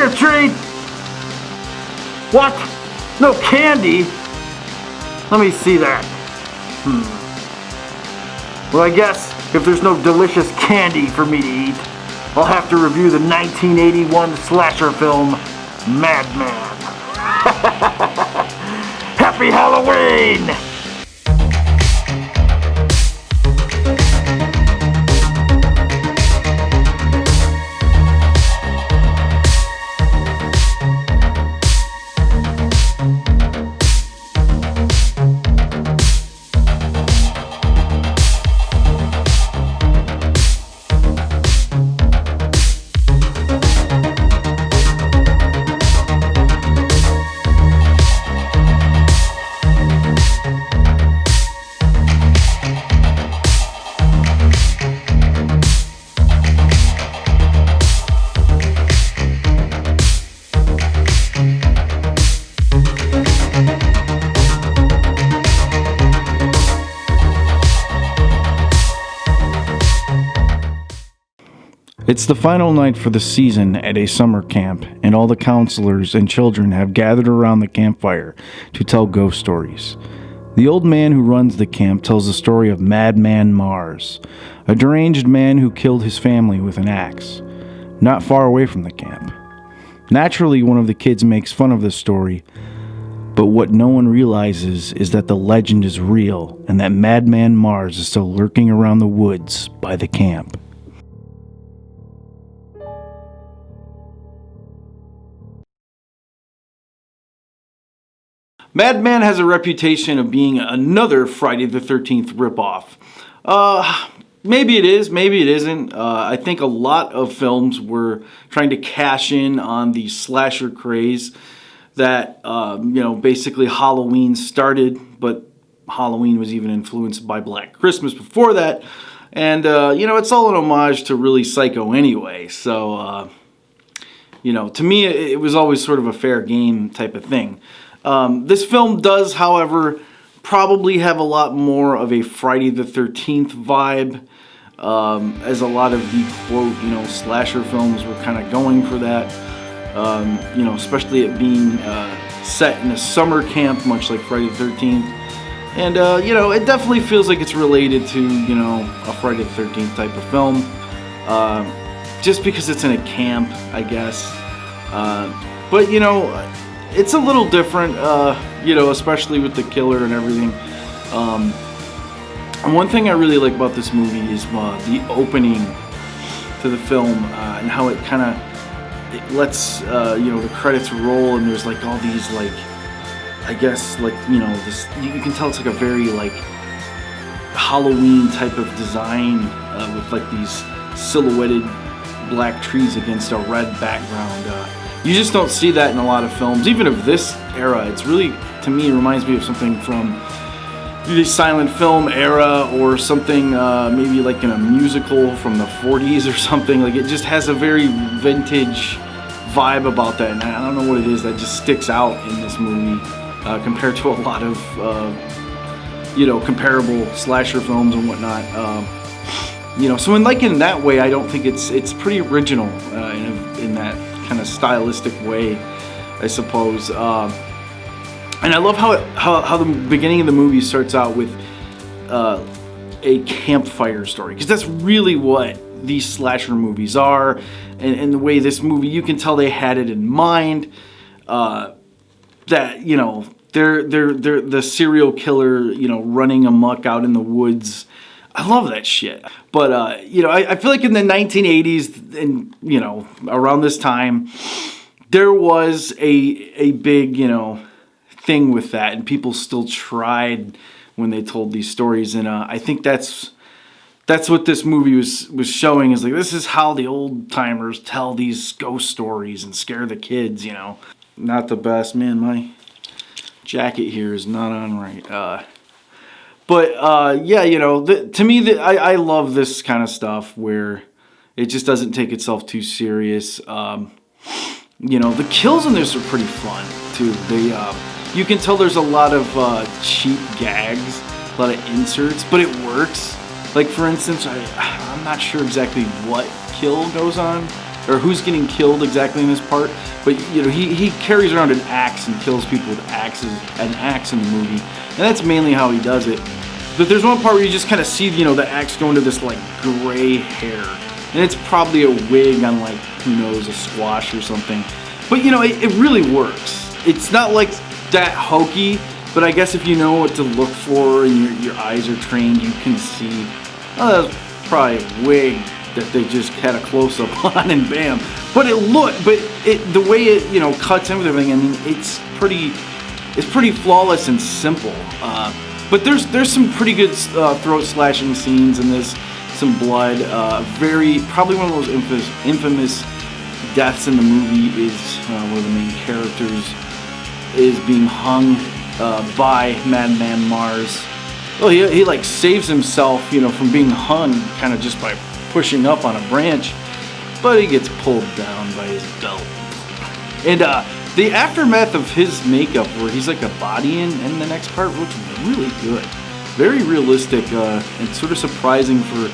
or treat? What? No candy? Let me see that. Well, I guess if there's no delicious candy for me to eat, I'll have to review the 1981 slasher film, Madman. Happy Halloween! It's the final night for the season at a summer camp, and all the counselors and children have gathered around the campfire to tell ghost stories. The old man who runs the camp tells the story of Madman Marz, a deranged man who killed his family with an axe, not far away from the camp. Naturally, one of the kids makes fun of the story, but what no one realizes is that the legend is real and that Madman Marz is still lurking around the woods by the camp. Madman has a reputation of being another Friday the 13th ripoff. Maybe it is, maybe it isn't. I think a lot of films were trying to cash in on the slasher craze that, basically Halloween started, but Halloween was even influenced by Black Christmas before that. And, it's all an homage to really Psycho anyway. So, to me, it was always sort of a fair game type of thing. This film does, however, probably have a lot more of a Friday the 13th vibe, as a lot of the quote, slasher films were kind of going for that, especially it being set in a summer camp, much like Friday the 13th. And, it definitely feels like it's related to, a Friday the 13th type of film, just because it's in a camp, I guess. But, it's a little different, especially with the killer and everything. And one thing I really like about this movie is the opening to the film and how it kind of lets the credits roll, and there's like all these this you can tell it's like a very like Halloween type of design with like these silhouetted black trees against a red background. You just don't see that in a lot of films, even of this era. It's really, to me, reminds me of something from the silent film era, or something maybe like in a musical from the 40s or something. Like, it just has a very vintage vibe about that, and I don't know what it is that just sticks out in this movie compared to a lot of comparable slasher films and whatnot. So in that way, I don't think it's pretty original in that kind of stylistic way, I suppose. And I love how the beginning of the movie starts out with a campfire story, because that's really what these slasher movies are. And the way this movie, you can tell they had it in mind, that they're the serial killer, running amok out in the woods. I love that shit. But, I feel like in the 1980s and, around this time, there was a big, thing with that. And people still tried when they told these stories. And I think that's what this movie was showing, is like, this is how the old timers tell these ghost stories and scare the kids, Not the best. Man, my jacket here is not on right. To me, I love this kind of stuff where it just doesn't take itself too serious. The kills in this are pretty fun too. You can tell there's a lot of cheap gags, a lot of inserts, but it works. Like, for instance, I'm not sure exactly what kill goes on or who's getting killed exactly in this part. But he carries around an axe and kills people with an axe in the movie, and that's mainly how he does it. But there's one part where you just kind of see the axe go into this like gray hair, and it's probably a wig on like, who knows, a squash or something. But it really works. It's not like that hokey, but I guess if you know what to look for and your eyes are trained, you can see, oh, that's probably a wig that they just had a close-up on, and bam. But the way it cuts in with everything, I mean, it's pretty flawless and simple. But there's some pretty good throat slashing scenes in this, some blood. Probably one of those infamous deaths in the movie is one of the main characters is being hung by Madman Marz. Well, he like saves himself, from being hung, kind of just by pushing up on a branch, but he gets pulled down by his belt. And the aftermath of his makeup, where he's like a body in the next part, looks really good. Very realistic and sort of surprising for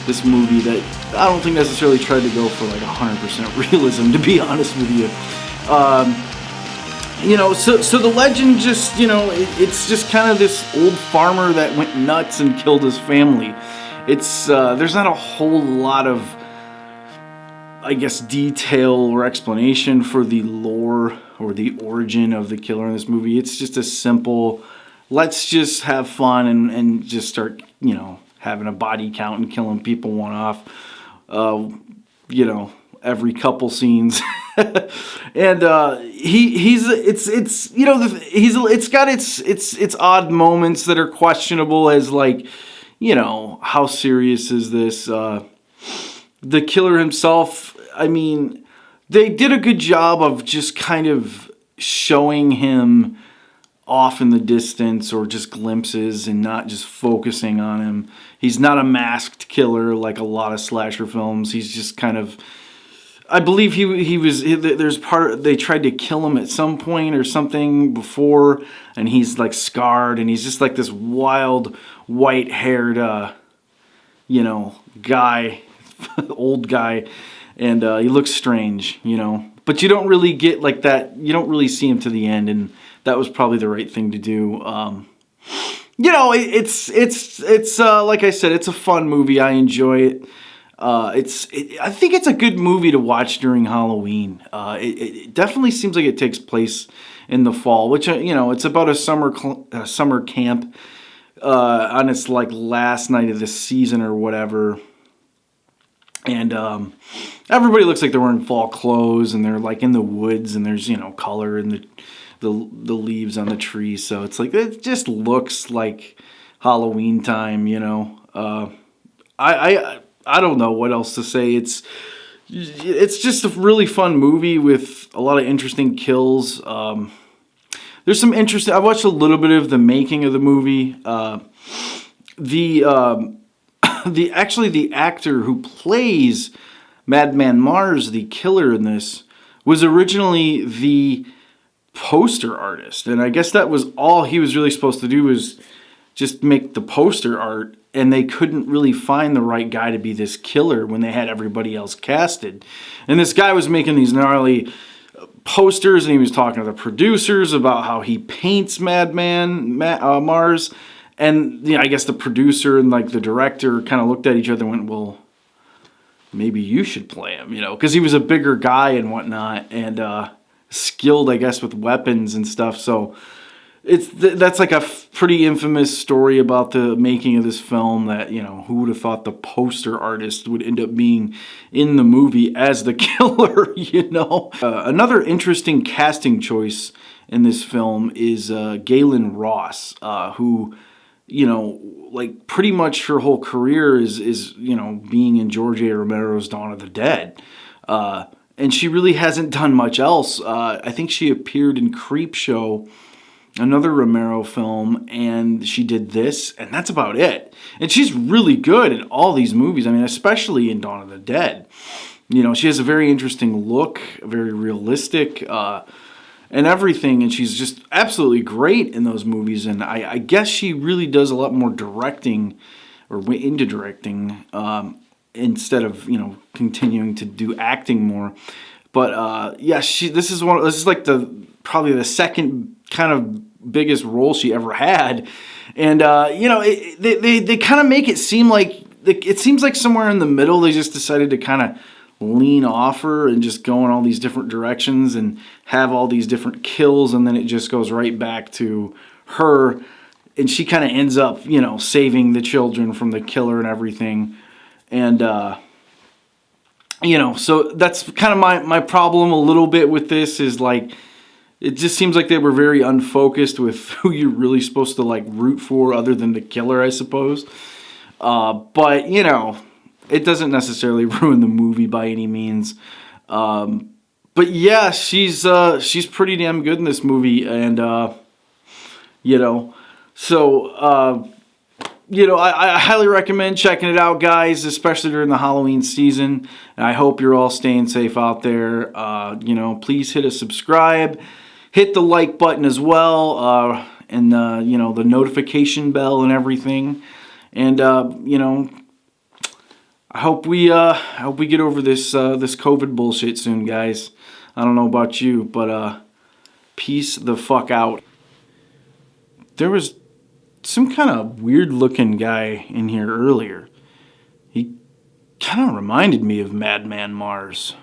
this movie that I don't think necessarily tried to go for like 100% realism, to be honest with you. So the legend just, it's just kind of this old farmer that went nuts and killed his family. It's there's not a whole lot of, I guess, detail or explanation for the lore or the origin of the killer in this movie. It's just a simple, let's just have fun and just start, having a body count and killing people one off, every couple scenes. And it's got its odd moments that are questionable, as like, how serious is this? The killer himself, I mean, they did a good job of just kind of showing him off in the distance, or just glimpses, and not just focusing on him. He's not a masked killer like a lot of slasher films. He's just kind of, I believe they tried to kill him at some point or something before, and he's like scarred, and he's just like this wild, white-haired, guy, old guy, and he looks strange, But you don't really get like that. You don't really see him to the end, and that was probably the right thing to do. It's like I said, it's a fun movie. I enjoy it. I think it's a good movie to watch during Halloween. It definitely seems like it takes place in the fall, which it's about a summer camp on its like last night of the season or whatever. And everybody looks like they're wearing fall clothes, and they're like in the woods, and there's color in the leaves on the tree, so it's like it just looks like Halloween time. I don't know what else to say. It's just a really fun movie with a lot of interesting kills. There's some interesting. I watched a little bit of the making of the movie. The actor who plays Madman Marz, the killer in this, was originally the poster artist, and I guess that was all he was really supposed to do, was just make the poster art, and they couldn't really find the right guy to be this killer when they had everybody else casted. And this guy was making these gnarly posters, and he was talking to the producers about how he paints Madman Marz. And I guess the producer and like the director kind of looked at each other and went, well, maybe you should play him, because he was a bigger guy and whatnot, and skilled, I guess, with weapons and stuff. So that's like a pretty infamous story about the making of this film, that who would have thought the poster artist would end up being in the movie as the killer. Another interesting casting choice in this film is Gaylen Ross, who like pretty much her whole career is being in George A. Romero's Dawn of the Dead. And she really hasn't done much else. I think she appeared in Creepshow, another Romero film, and she did this, and that's about it. And she's really good in all these movies. I mean, especially in Dawn of the Dead. She has a very interesting look, very realistic, and everything, and she's just absolutely great in those movies. And I guess she really does a lot more directing, or went into directing, instead of, you know, continuing to do acting more. But yeah, this is like probably the second kind of biggest role she ever had. And you know, they kind of make it seem like it seems like somewhere in the middle they just decided to kind of lean off her and just go in all these different directions and have all these different kills, and then it just goes right back to her, and she kind of ends up, you know, saving the children from the killer and everything. And you know, so that's kind of my problem a little bit with this, is like it just seems like they were very unfocused with who you're really supposed to like root for other than the killer, I suppose. But you know, it doesn't necessarily ruin the movie by any means. But yeah, she's pretty damn good in this movie, and you know, so you know, I highly recommend checking it out, guys, especially during the Halloween season. And I hope you're all staying safe out there. You know, please hit a subscribe, hit the like button as well, and you know, the notification bell and everything. And you know, I hope we get over this this COVID bullshit soon, guys. I don't know about you, but peace the fuck out. There was some kind of weird looking guy in here earlier. He kind of reminded me of Madman Marz.